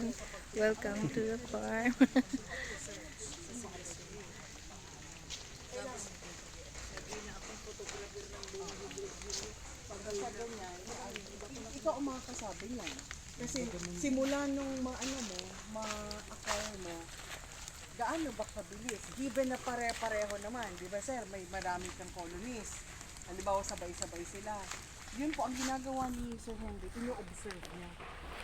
everyone. Welcome to the farm. Ikaw ang makakasabi niyan. Kasi simula nung ma-acquire mo, gaano ba kabilis? Given na pare-pareho naman, di ba sir, may marami kang colonies. Halimbawa sabay-sabay sila. Yun po ang ginagawa ni Sir Henry, ino-observe niya.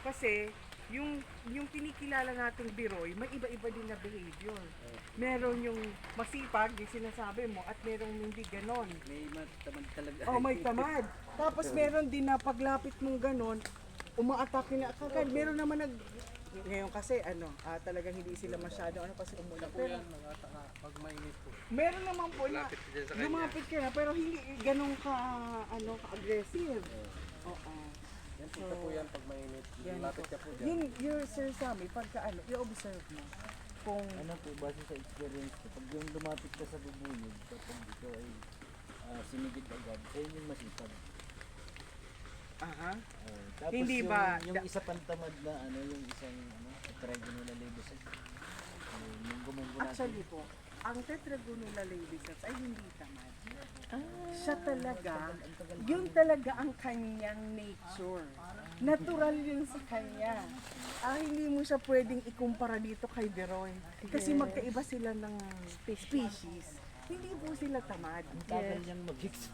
Kasi yung kinikilala nating Biroy, may iba-iba din na behavior. Meron yung masipag, yung sinasabi mo, at meron hindi ganon. May tamad talaga. Oh, may tamad. Tapos meron din na paglapit mong ganon, umaatake na kagad. Meron naman ngayon kasi talagang hindi sila masyado kasi umulan. Pero Pag mainit po. meron naman po na lumapit ka na pero hindi ganun ka ka-aggressive. Oo. Yan kita po yan pag mainit. Yan Lapit po. ka po dyan. Yung your sir Sammy, pagka i-observe mo kung Ano po, base sa experience ko, pag yung lumapit ka sa bubuyog, kapag ito ay sinigit agad, ayun yung masipag. Tapos Hindi yung, ba yung isa pang tamad na yung isang tetragonula labicid, yung gumunggo natin. actually po, ang tetragonula laevis ay hindi tamad. Siya talaga, yun talaga ang kanyang nature. Natural yun sa kanya. Hindi mo siya pwedeng ikumpara dito kay Beroy. Kasi magkaiba sila ng species. Hindi po sila tamad. Tagal niyang mag-fix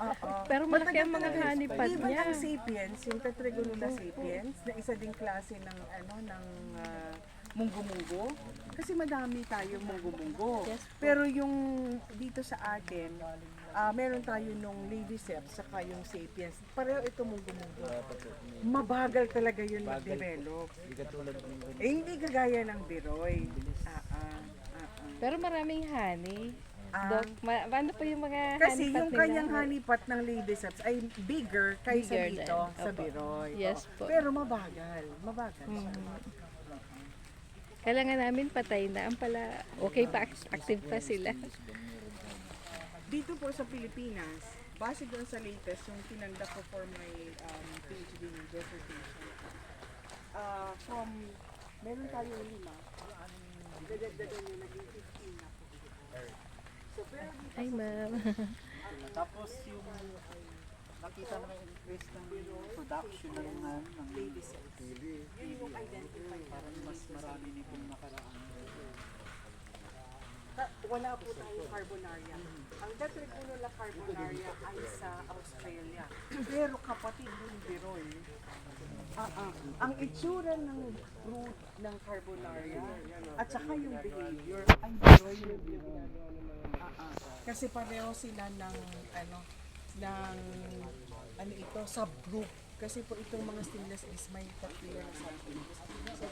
Oo. Pero malaki ang mga Matagal- honeypot Even niya. ang sapiens, yung Tetragonula sapiens, na isa ding klase ng munggo-munggo. Kasi madami tayong munggo-munggo. Yes po. Pero yung dito sa atin, meron tayo nung Ladyceps saka yung sapiens. Pareho ito munggo-munggo. Mabagal talaga yun mag-develop. Hindi katulad ng Hindi kagaya ng Biroy. Pero maraming honey. Ah. Doc, ano po yung mga Kasi honeypot yung nila? kanyang honeypot ng Ladyceps ay bigger kaysa Bigger dito din. sa Opo. Biroy. Yes Oo. po. Pero mabagal. Mabagal siya. Kailangan namin patay na. Ang pala, okay pa, active pa sila. Dito po sa Pilipinas, base doon sa latest, yung tinanggap ko for my PhD dissertation, meron tayo 5, dadagdagan nyo naging 15 na po. So, pero dito Hi, ma'am. Tapos yung nakita naman yung increase ng production ng Ladyceps. Yun yung identify. parang mas marami nitong nakaraan. Wala po tayong carbonaria. Ang Tetragonula carbonaria ay sa Australia. Pero kapatid yung Biroy. Ang itsura ng root ng carbonaria at saka yung behavior ay Biroy yung ginagawa ng mga kasi pareho sila ng ito subgroup kasi po itong mga stingless is may particular subgroups. So,